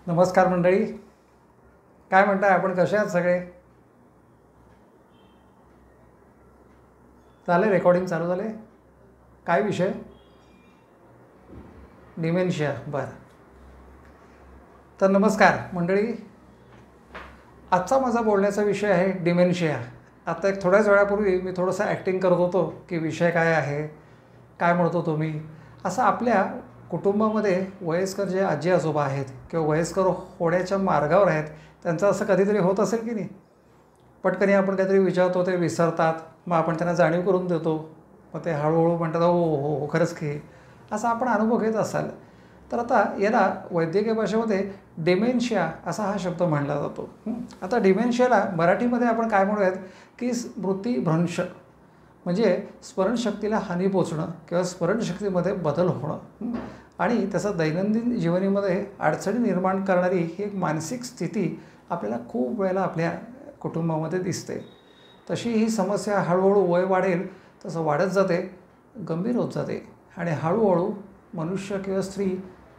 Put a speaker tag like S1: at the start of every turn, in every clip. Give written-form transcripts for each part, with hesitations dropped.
S1: नमस्कार मंडळी, काय म्हणताय आपण? कसे आहात सगळे? झाले रेकॉर्डिंग चालू झाले? काय विषय? डिमेन्शिया. बरं, तर नमस्कार मंडळी, आजचा माझा बोलण्याचा विषय आहे डिमेन्शिया. आता एक थोड्याच वेळापूर्वी मी थोडंसं ॲक्टिंग करत होतो की विषय काय आहे, काय म्हणतो तुम्ही. असं आपल्या कुटुंबामध्ये वयस्कर जे आजी आजोबा आहेत किंवा वयस्कर होण्याच्या मार्गावर आहेत, त्यांचं असं कधीतरी होत असेल की नाही. पटकन आपण काहीतरी विचारतो, ते विसरतात. मग आपण त्यांना जाणीव करून देतो, मग ते हळूहळू म्हणतात हो हो हो खरंच की. असा आपण अनुभव घेत असाल तर आता याला वैद्यकीय भाषेमध्ये डिमेन्शिया असा हा शब्द म्हणला जातो. आता डिमेन्शियाला मराठीमध्ये आपण काय म्हणूयात की स्मृतिभ्रंश, म्हणजे स्मरणशक्तीला हानी पोचणं किंवा स्मरणशक्तीमध्ये बदल होणं आणि त्याचं दैनंदिन जीवनामध्ये अडचणी निर्माण करणारी ही एक मानसिक स्थिती आपल्याला खूप वेळेला आपल्या कुटुंबामध्ये दिसते. तशी ही समस्या हळूहळू वय वाढेल तसं वाढत जाते, गंभीर होत जाते आणि हळूहळू मनुष्य किंवा स्त्री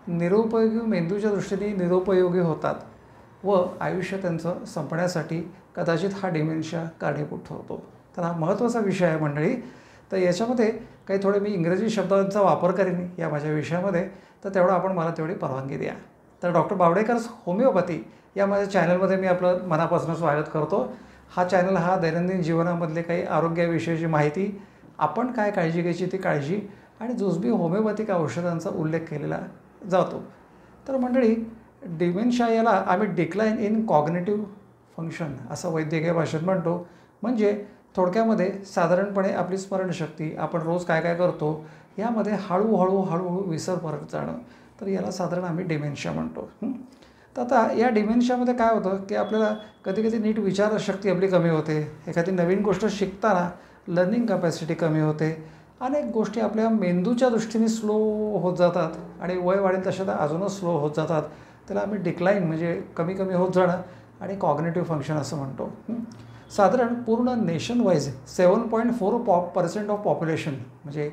S1: निरुपयोगी, मेंदूच्या दृष्टीने निरुपयोगी होतात व आयुष्य त्यांचं संपण्यासाठी कदाचित हा डिमेन्शिया कारणीभूत ठरतो. तर हा महत्त्वाचा विषय आहे मंडळी. तर याच्यामध्ये काही थोडे मी इंग्रजी शब्दांचा वापर करेन या माझ्या विषयामध्ये, तर तेवढं आपण मला तेवढी परवानगी द्या. तर डॉक्टर बावडेकर्स होमिओपॅथी या माझ्या चॅनलमध्ये मी आपलं मनापासून स्वागत करतो. हा चॅनल हा दैनंदिन जीवनामधले काही आरोग्याविषयीची माहिती, आपण काय काळजी घ्यायची ती काळजी आणि जुजबी होमिओपॅथिक औषधांचा उल्लेख केलेला जातो. तर मंडळी, डिमेन्शिया याला आम्ही डिक्लाइन इन कॉग्निटिव्ह फंक्शन असं वैद्यकीय भाषेत म्हणतो. म्हणजे थोडक्यामध्ये साधारणपणे आपली स्मरणशक्ती, आपण रोज काय काय करतो यामध्ये हळूहळू विसर पडत जाणं, तर याला साधारण आम्ही डिमेन्शिया म्हणतो. तर आता या डिमेन्शियामध्ये काय होतं की आपल्याला कधी कधी नीट विचारशक्ती आपली कमी होते, एखादी नवीन गोष्ट शिकताना लर्निंग कॅपॅसिटी कमी होते, अनेक गोष्टी आपल्या मेंदूच्या दृष्टीने स्लो होत जातात आणि वय वाढेल तशा त्या अजूनच स्लो होत जातात. त्याला आम्ही डिक्लाइन म्हणजे कमी कमी होत जाणं आणि कॉग्निटिव्ह फंक्शन असं म्हणतो. साधारण पूर्ण नेशन वाईज 7.4% ऑफ पॉप्युलेशन, म्हणजे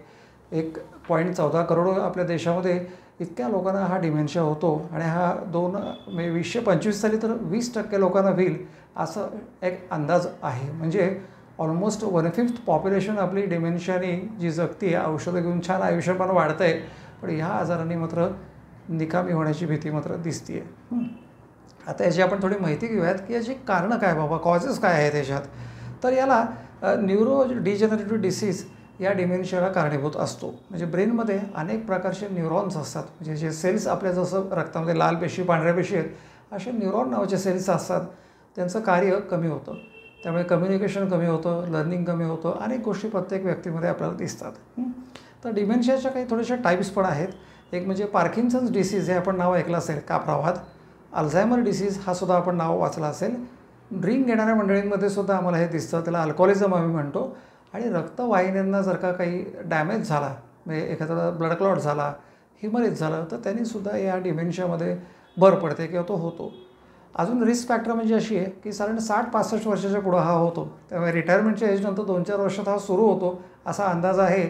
S1: 1.14 करोड आपल्या देशामध्ये इतक्या लोकांना हा डिमेन्शिया होतो आणि हा 2025 साली तर 20% लोकांना होईल असं एक अंदाज आहे. म्हणजे ऑलमोस्ट 1/5 पॉप्युलेशन आपली डिमेन्शियाने जी जगती आहे, औषधं घेऊन छान आयुष्यमान वाढतं आहे, पण ह्या आजारांनी मात्र निकामी होण्याची भीती मात्र दिसते आहे. आता याची आपण थोडी माहिती घेऊयात की याची कारणं काय बाबा, कॉजेस काय आहेत याच्यात. तर याला न्यूरो डिजेनरेटिव्ह डिसीज या डिमेन्शियाला कारणीभूत असतो. म्हणजे ब्रेनमध्ये अनेक प्रकारचे न्यूरॉन्स असतात, म्हणजे जे सेल्स आपल्या जसं रक्तामध्ये लाल पेशी पांढऱ्या पेशी आहेत, असे न्यूरॉन नावाचे सेल्स असतात. त्यांचं कार्य कमी होतं, त्यामुळे कम्युनिकेशन कमी होतं, लर्निंग कमी होतं, अनेक गोष्टी प्रत्येक व्यक्तीमध्ये आपल्याला दिसतात. तर डिमेन्शियाच्या काही थोडेसे टाईप्स पण आहेत. एक म्हणजे पार्किन्सन्स डिसीज, हे आपण नाव ऐकलं असेल का प्रवाहात. अल्झायमर डिसीज हा सुद्धा आपण नाव वाचला असेल. ड्रिंक घेणाऱ्या मंडळींमध्ये सुद्धा आम्हाला हे दिसतं, त्याला अल्कोहोलिझम आम्ही म्हणतो. आणि रक्तवाहिन्यांना जर का काही डॅमेज झाला, म्हणजे एखादा ब्लड क्लॉट झाला, हिमरेज झालं, तर त्यांनीसुद्धा या डिमेन्शियामध्ये भर पडते किंवा तो होतो. अजून रिस्क फॅक्टर म्हणजे अशी आहे की साधारण 60-65 वर्षाच्या पुढं हा होतो, त्यामुळे रिटायरमेंटच्या एजनंतर 2-4 वर्षात हा सुरू होतो असा अंदाज आहे.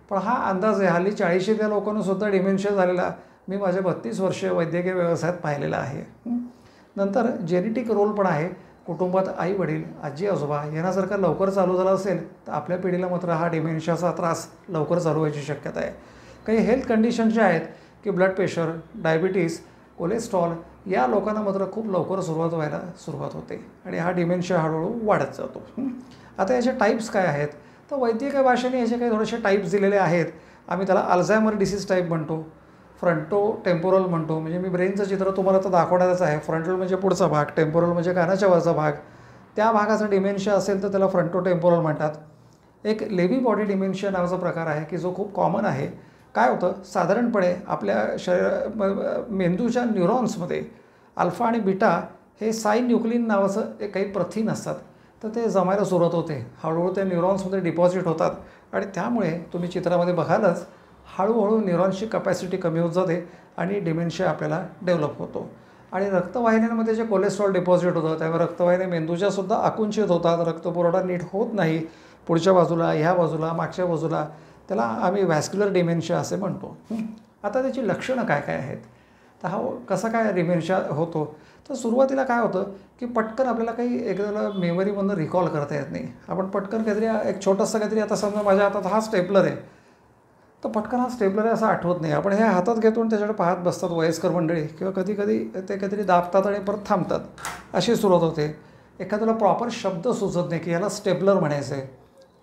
S1: पण हा अंदाज आहे, हल्ली 40च्या लोकांनासुद्धा डिमेन्शिया झालेला मी माझ्या 32 वर्षीय वैद्यकीय व्यवसायात पाहिलेला आहे. नंतर जेनेटिक रोल पण आहे. कुटुंबात आई वडील, आजी आजोबा यांना जर का लवकर चालू झाला असेल तर आपल्या पिढीला मात्र हा डिमेन्शियाचा त्रास लवकर चालू व्हायची शक्यता आहे. काही हेल्थ कंडिशन ज्या आहेत की ब्लड प्रेशर, डायबिटीस, कोलेस्ट्रॉल, या लोकांना मात्र खूप लवकर सुरुवात होते आणि हा डिमेन्शिया हळूहळू वाढत जातो. आता याचे टाईप्स काय आहेत, तर वैद्यकीय भाषेने याचे काही थोडेसे टाईप्स दिलेले आहेत. आम्ही त्याला अल्झायमर डिसीज टाईप म्हणतो, फ्रंटो टेम्पोरल म्हणतो. म्हणजे मी ब्रेनचं चित्र तुम्हाला तर दाखवणारच आहे. फ्रंटल म्हणजे पुढचा भाग, टेम्पोरल म्हणजे कानाच्या वरचा भाग. त्या भागाचा डिमेन्शिया असेल तर त्याला फ्रंटो टेम्पोरल म्हणतात. एक लेवी बॉडी डिमेन्शिया नावाचा प्रकार आहे की जो खूप कॉमन आहे. काय होतं, साधारणपणे आपल्या मेंदूच्या न्यूरॉन्समध्ये अल्फा आणि बीटा हे सायन्यूक्लिन नावाचं काही प्रथिन असतात, तर ते जमायला सुरुवात होते. हळूहळू ते न्यूरॉन्समध्ये डिपॉझिट होतात आणि त्यामुळे तुम्ही चित्रामध्ये बघालच हळूहळू न्यूरॉन्सची कपॅसिटी कमी होत जाते आणि डिमेन्शिया आपल्याला डेव्हलप होतो. आणि रक्तवाहिन्यांमध्ये जे कोलेस्ट्रॉल डिपॉझिट होतं त्यामुळे रक्तवाहिन्या मेंदूच्यासुद्धा आकुंचित होतात, रक्तपुरवठा नीट होत नाही पुढच्या बाजूला, ह्या बाजूला, मागच्या बाजूला. त्याला आम्ही व्हॅस्क्युलर डिमेन्शिया असे म्हणतो. आता त्याची लक्षणं काय काय आहेत, तर हा कसा काय डिमेन्शिया होतो? तर सुरुवातीला काय होतं की पटकन आपल्याला काही एकदा मेमरीमधून रिकॉल करता येत नाही. आपण पटकन काहीतरी एक छोटंसं काहीतरी, आता समजा माझ्या हातात हा स्टेपलर आहे, तर पटकन हा स्टेपलर आहे असं आठवत नाही. आपण हे हातात घेतो आणि त्याच्याकडे पाहत बसतात वयस्कर मंडळी, किंवा कधी कधी ते काहीतरी दाबतात आणि परत थांबतात, अशी सुरुवात होते. एखाद्याला प्रॉपर शब्द सुचत नाही की याला स्टेपलर म्हणायचं आहे.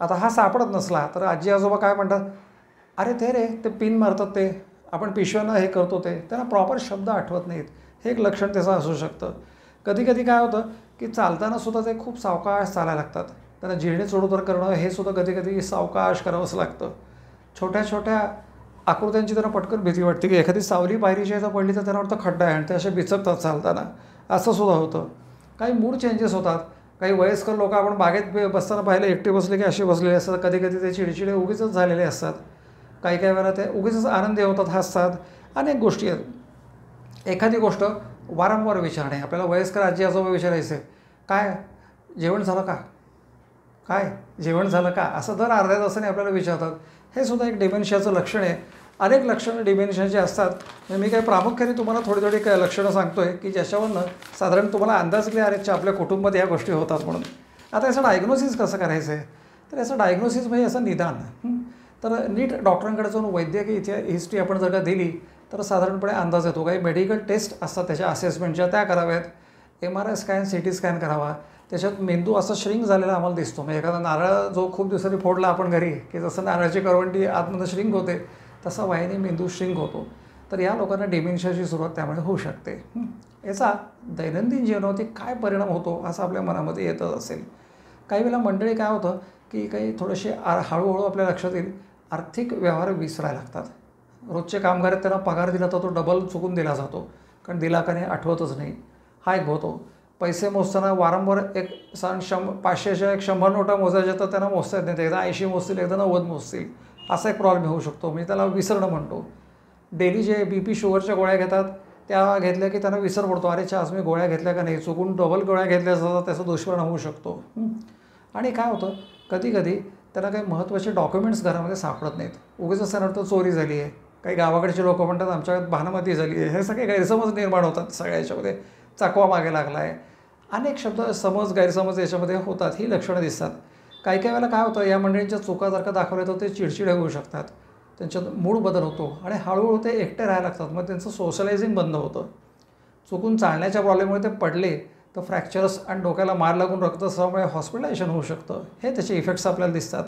S1: आता हा सापडत नसला तर आजी आजोबा काय म्हणतात, अरे ते रे ते पिन मारतात, ते आपण पिशव्यांना हे करतो, ते त्यांना प्रॉपर शब्द आठवत नाहीत. हे एक लक्षण त्याचं असू शकतं. कधी कधी काय होतं की चालताना सुद्धा ते खूप सावकाश चालायला लागतात. त्यांना जिरणे चढउतार करणं हे सुद्धा कधी कधी सावकाश करावंच लागतं. छोट्या छोट्या आकृत्यांची त्यांना पटकन भीती वाटते की एखादी सावली पायरीची जर पडली तर त्यांना वाटतं खड्डा आहे, आणि ते असे बिचकतात चालताना, असं सुद्धा होतं. काही मूड चेंजेस होतात. काही वयस्कर लोक आपण बागेत बसताना पाहिले एकटे बसले की असे बसलेले असतात. कधी कधी ते चिडचिडे उगीच झालेले असतात. काही काही वेळा ते उगीच आनंदी होतात, हसतात. अनेक गोष्टी आहेत. एखादी गोष्ट वारंवार विचारणे, आपल्याला वयस्कर आजी आजोबा विचारायचे, काय जेवण झालं का, काय जेवण झालं का, असं दर अर्ध्या तासाने आपल्याला विचारतात. हे सुद्धा एक डिमेन्शियाचं लक्षण आहे. अनेक लक्षणं डिमेन्शियाची असतात. मी काही प्रामुख्याने तुम्हाला थोडी थोडी काय लक्षणं सांगतो आहे की ज्याच्यावरनं साधारण तुम्हाला अंदाज की अरे आपल्या कुटुंबात या गोष्टी होतात म्हणून. आता याचं डायग्नोसिस कसं करायचं आहे? तर याचं डायग्नोसिस म्हणजे याचं निदान. तर नीट डॉक्टरांकडे जाऊन वैद्यकीय हिस्ट्री आपण जर का दिली तर साधारणपणे अंदाज येतो. काही मेडिकल टेस्ट असतात त्याच्या असेसमेंटच्या, त्या कराव्यात. MRI स्कॅन, CT स्कॅन करावा. त्याच्यात मेंदू असा श्रिंक झालेला आम्हाला दिसतो. म्हणजे एखादा नारळ जो खूप दिवसांनी फोडला आपण घरी, की जसं नारळाची करवंटी आतमध्ये श्रिंक होते, तसा वयाने मेंदू श्रिंक होतो. तर या लोकांना डिमेन्शियाची सुरुवात त्यामुळे होऊ शकते. याचा दैनंदिन जीवनावरती काय परिणाम होतो असं आपल्या मनामध्ये येतच असेल. काही वेळेला मंडळी काय होतं की काही थोडेसे हळूहळू आपल्या लक्षात येईल, आर्थिक व्यवहार विसरायला लागतात. रोजचे कामगार आहेत, त्यांना पगार दिला तर तो डबल चुकून दिला जातो, कारण दिला का नाही आठवतच नाही. हा एक होतो. पैसे मोजताना वारंवार एक 500च्या एक 100 नोटा मोजायच्या तर त्यांना मोजता येत नाही. एकदा 80 मोजतील, एकदा 90 मोजतील, असा एक प्रॉब्लेम होऊ शकतो. म्हणजे त्याला विसरणं म्हणतो. डेली जे BP शुगरच्या गोळ्या घेतात, त्या घेतल्या की त्यांना विसर पडतो, अरे आज मी गोळ्या घेतल्या का नाही, चुकून डबल गोळ्या घेतल्या जातात, त्याचा दुष्परिणाम होऊ शकतो. आणि काय होतं, कधी कधी त्यांना काही महत्त्वाचे डॉक्युमेंट्स घरामध्ये सापडत नाहीत. उगीच असं वाटतं चोरी झाली आहे. काही गावाकडचे लोक म्हणतात आमच्या भानामती झाली आहे. हे सगळे गैरसमज निर्माण होतात सगळ्या याच्यामध्ये. चाकवा मागे लागला आहे. अनेक शब्द समज गैरसमज याच्यामध्ये होतात. ही लक्षणं दिसतात. काही काही वेळेला काय होतं, या मंडळींच्या चुका जर का दाखवल्या तर ते चिडचिडे होऊ शकतात. त्यांच्यात मूड बदल होतो आणि हळूहळू ते एकटे राहायला लागतात. मग त्यांचं सोशलायझिंग बंद होतं. चुकून चालण्याच्या प्रॉब्लेममुळे ते पडले तर फ्रॅक्चर्स आणि डोक्याला मार लागून रक्तस्रावामुळे हॉस्पिटलायझेशन होऊ शकतं. हे त्याचे इफेक्ट्स आपल्याला दिसतात.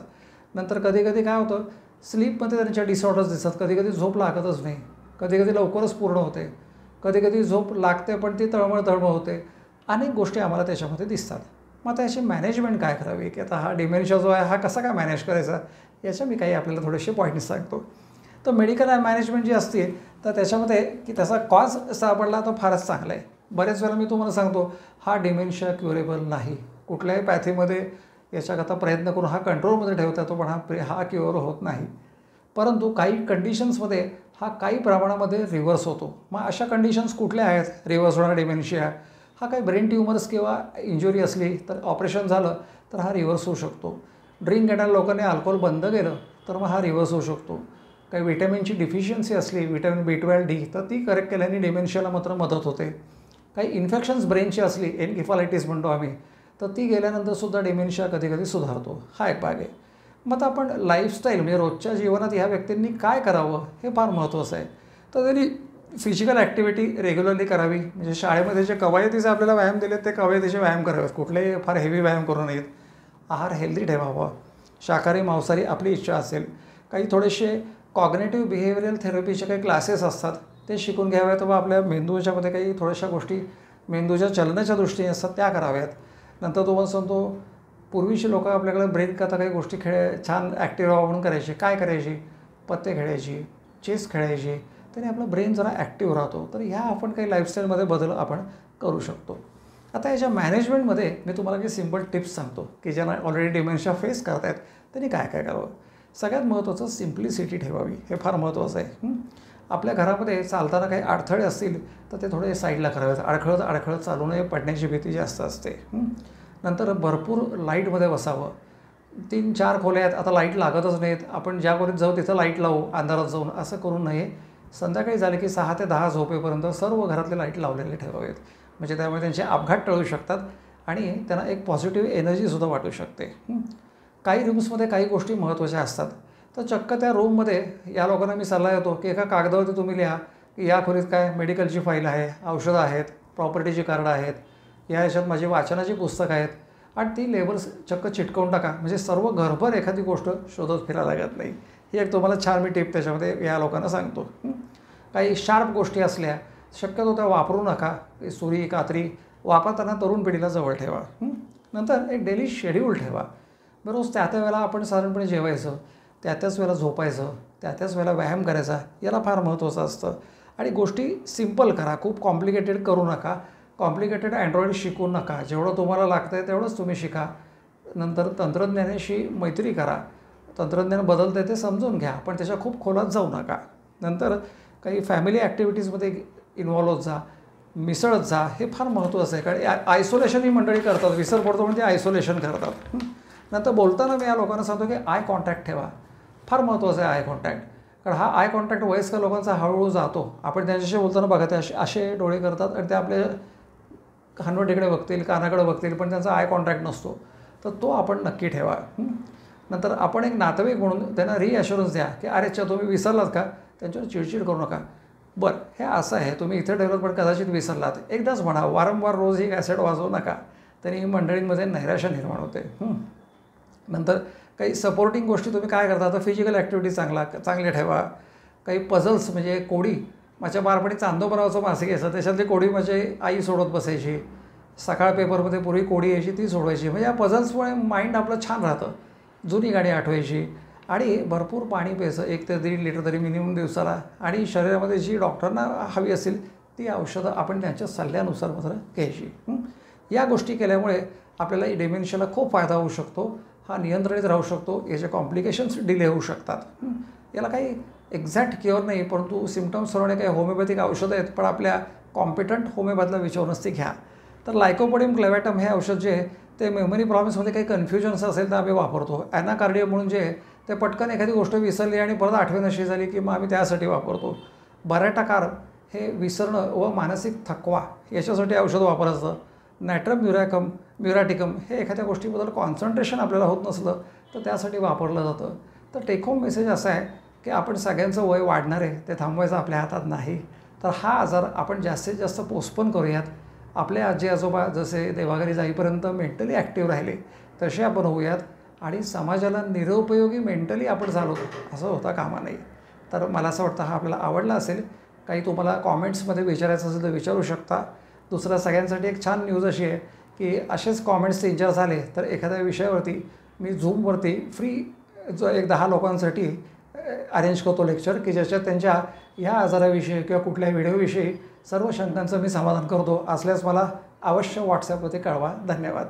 S1: नंतर कधी कधी काय होतं, स्लीपमध्ये त्यांच्या डिसऑर्डर्स दिसतात. कधी कधी झोप लागतच नाही. कधी कधी लवकरच पूर्ण होते. कधी कधी झोप लागते पण ती तळमळ होते. अनेक गोष्टी आम्हाला त्याच्यामध्ये दिसतात. मग आता याची मॅनेजमेंट काय करावी, की आता हा डिमेन्शिया जो आहे हा कसा काय मॅनेज करायचा, याच्या मी काही आपल्याला थोडेसे पॉईंट्स सांगतो. तर मेडिकल मॅनेजमेंट जी असते तर त्याच्यामध्ये की त्याचा कॉज सापडला तर फारच चांगला आहे. बरेच वेळा मी तुम्हाला सांगतो हा डिमेन्शिया क्युरेबल नाही. कुठल्याही पॅथीमध्ये याच्याकरता प्रयत्न करून हा कंट्रोलमध्ये ठेवता येतो, पण हा क्युअर होत नाही. परंतु काही कंडिशन्समध्ये हा काही प्रमाणामध्ये रिव्हर्स होतो. मग अशा कंडिशन्स कुठल्या आहेत रिव्हर्स होणारा डिमेन्शिया? हा काही ब्रेन ट्युमर्स किंवा इंजुरी असली तर ऑपरेशन झालं तर हा रिव्हर्स होऊ शकतो. ड्रिंक घेणाऱ्या लोकांनी अल्कोहोल बंद केलं तर मग हा रिव्हर्स होऊ शकतो. काही विटॅमिनची डिफिशियन्सी असली, विटॅमिन B12D, तर ती करेक्ट केल्याने डिमेन्शियाला मात्र मदत होते. काही इन्फेक्शन्स ब्रेनची असली, एन्केफालायटिस म्हणतो आम्ही, तर ती गेल्यानंतरसुद्धा डिमेन्शिया कधी कधी सुधारतो. हा एक भाग आहे. मग आता आपण लाईफस्टाईल म्हणजे रोजच्या जीवनात ह्या व्यक्तींनी काय करावं हे फार महत्त्वाचं आहे. तर त्यांनी फिजिकल ॲक्टिव्हिटी रेग्युलरली करावी. म्हणजे शाळेमध्ये जे कवायतीचे आपल्याला व्यायाम दिले ते कवायतीचे व्यायाम करावेत. कुठलेही फार हेवी व्यायाम करू नयेत. आहार हेल्दी ठेवावा. शाकाहारी मांसाहारी आपली इच्छा असेल. काही थोडेसे कॉग्नेटिव्ह बिहेवियरल थेरपीचे काही क्लासेस असतात ते शिकून घ्याव्यात. व आपल्या मेंदूच्यामध्ये काही थोड्याशा गोष्टी मेंदूच्या चलनाच्या दृष्टीने असतात त्या कराव्यात. नंतर तुम्हाला सांगतो, पूर्वीची लोकं आपल्याकडे ब्रेन करता काही गोष्टी छान ॲक्टिव्ह व्हावं म्हणून करायची. काय करायची? पत्ते खेळायची, चेस खेळायची. त्याने आपला ब्रेन जरा ॲक्टिव्ह राहतो. तर ह्या आपण काही लाईफस्टाईलमध्ये बदल आपण करू शकतो. आता याच्या मॅनेजमेंटमध्ये मी तुम्हाला काही सिम्पल टिप्स सांगतो की ज्यांना ऑलरेडी डिमेन्शिया फेस करतायत त्यांनी काय काय करावं. सगळ्यात महत्त्वाचं सिम्प्लिसिटी ठेवावी. हे फार महत्त्वाचं आहे. आपल्या घरामध्ये चालताना काही अडथळे असतील तर ते थोडे साईडला करावेत. अडखळत चालू नये, पडण्याची भीती जास्त असते. नंतर भरपूर लाईटमध्ये बसावं. 3-4 खोल्या आहेत, आता लाईट लागतच नाहीत, आपण ज्या खोलीत जाऊ तिथं लाईट लावू अंधारात जाऊन, असं करू नये. संध्याकाळी झाले की 6 ते 10 झोपेपर्यंत सर्व घरातले लाईट लावलेले ठेवावेत. म्हणजे त्यामुळे त्यांचे अपघात टळू शकतात आणि त्यांना एक पॉझिटिव्ह एनर्जीसुद्धा वाटू शकते. काही रूम्समध्ये काही गोष्टी महत्त्वाच्या असतात, तर चक्क त्या रूममध्ये या लोकांना मी सल्ला देतो की एका कागदावरती तुम्ही लिहा की या खोलीत काय मेडिकलची फाईल आहे, औषधं आहेत, प्रॉपर्टीची कार्ड आहेत, या ह्याच्यात माझी वाचनाची पुस्तकं आहेत आणि ती लेबल्स चक्क चिटकवून टाका. म्हणजे सर्व घरभर एखादी गोष्ट शोधत फिरायला लागत नाही. ही एक तुम्हाला छान मी टिप त्याच्यामध्ये या लोकांना सांगतो. काही शार्प गोष्टी असल्या शक्यतो त्या वापरू नका. सुरी, कात्री वापरताना तरुण पिढीला जवळ ठेवा. नंतर एक डेली शेड्यूल ठेवा. रोज त्या वेळेला आपण साधारणपणे जेवायचं, त्याच वेळेला झोपायचं, त्याच वेळेला व्यायाम करायचा, याला फार महत्त्वाचं असतं. आणि गोष्टी सिम्पल करा, खूप कॉम्प्लिकेटेड करू नका. कॉम्प्लिकेटेड अँड्रॉइड शिकू नका. जेवढं तुम्हाला लागतं आहे तेवढंच तुम्ही शिका. नंतर तंत्रज्ञानाशी मैत्री करा. तंत्रज्ञान बदलतं आहे ते समजून घ्या, पण त्याच्या खूप खोलात जाऊ नका. नंतर काही फॅमिली ॲक्टिव्हिटीजमध्ये इन्व्हॉल्व होत जा, मिसळत जा. हे फार महत्त्वाचं आहे, कारण आयसोलेशन ही मंडळी करतात. विसर पडतो म्हणजे आयसोलेशन करतात. नंतर बोलताना मी या लोकांना सांगतो की आय कॉन्टॅक्ट ठेवा. फार महत्त्वाचं आहे आय कॉन्टॅक्ट, कारण हा आय कॉन्टॅक्ट वयस्कर लोकांचा हळूहळू जातो. आपण त्यांच्याशी बोलताना बघा ते असे डोळे करतात आणि ते आपल्या हनवटीकडे बघतील, कानाकडे बघतील, पण त्यांचा आय कॉन्टॅक्ट नसतो. तर तो आपण नक्की ठेवा. नंतर आपण एक नातेवाईक म्हणून त्यांना रिॲश्युरन्स द्या की अरे तुम्ही विसरलात का, त्यांच्यावर चिडचिड करू नका. बरं, हे असं आहे, तुम्ही इथे ठेवलं पण कदाचित विसरलात. एकदाच म्हणा, वारंवार रोज ही कॅसेट वाजवू नका. त्यांनी मंडळींमध्ये नैराश्य निर्माण होते. नंतर काही सपोर्टिंग गोष्टी तुम्ही काय करता, तर फिजिकल ॲक्टिव्हिटी चांगले ठेवा. काही पझल्स म्हणजे कोडी, माझ्या बालपणी चांदो बनावचं मासिक यायचं, त्याच्यातली कोडी माझी आई सोडत बसायची. सकाळ पेपरमध्ये पूर्वी कोडी यायची, ती सोडवायची. म्हणजे या पझल्समुळे माइंड आपलं छान राहतं. जुनी गाणी आठवायची आणि भरपूर पाणी प्यायचं, 1 ते 1.5 लिटर तरी मिनिमम दिवसाला. आणि शरीरामध्ये जी डॉक्टरांना हवी असेल ती औषधं आपण त्यांच्या सल्ल्यानुसार मात्र घ्यायची. या गोष्टी केल्यामुळे आपल्याला डिमेन्शियाला खूप फायदा होऊ शकतो. हा नियंत्रित राहू शकतो. याचे कॉम्प्लिकेशन्स डिले होऊ शकतात. याला काही एक्झॅक्ट क्युअर नाही, परंतु सिम्पटम्स सर्वने काही होमिओपॅथिक औषधं आहेत, पण आपल्या कॉम्पिटंट होमिओपॅथला विचारूनच ती घ्या. तर लायकोपोडियम क्लेव्हॅटम हे औषध जे आहे ते मेमरी प्रॉब्लेम्समध्ये काही कन्फ्युजन्स असेल तर आम्ही वापरतो. ॲनाकार्डिया म्हणून जे आहे ते पटकन एखादी गोष्ट विसरली आणि परत आठवणशी झाली की मग आम्ही त्यासाठी वापरतो. बऱ्याटाकार हे विसरणं व मानसिक थकवा याच्यासाठी औषध वापरायचं. नॅट्रम म्युरॅटिकम हे एखाद्या गोष्टीबद्दल कॉन्सन्ट्रेशन आपल्याला होत नसलं तर त्यासाठी वापरलं जातं. तर टेक होम मेसेज असा आहे की आपण सगळ्यांचं वय वाढणार आहे, ते थांबवायचं आपल्या हातात नाही. तर हा आजार आपण जास्तीत जास्त पोस्टपोन करूयात. आपले आजी आजोबा जसे देवाघरी जाईपर्यंत मेंटली ॲक्टिव्ह राहिले तसे आपण होऊयात आणि समाजाला निरुपयोगी मेंटली आपण झालो असं होता कामा नये. तर मला असं वाटतं हा आपल्याला आवडला असेल. काही तुम्हाला कॉमेंट्समध्ये विचारायचं असेल तर विचारू शकता. दुसरं सगळ्यांसाठी एक छान न्यूज अशी आहे की असेच कॉमेंट्स 3-4 झाले तर एखाद्या विषयावरती मी झूमवरती फ्री जो एक 10 लोकांसाठी अरेंज करतो लेक्चर, की ज्याच्यात त्यांच्या ह्या आजाराविषयी किंवा कुठल्या व्हिडिओविषयी सर्व शंकांचं मी समाधान करतो. असल्यास मला अवश्य व्हॉट्सॲपवरती कळवा. धन्यवाद.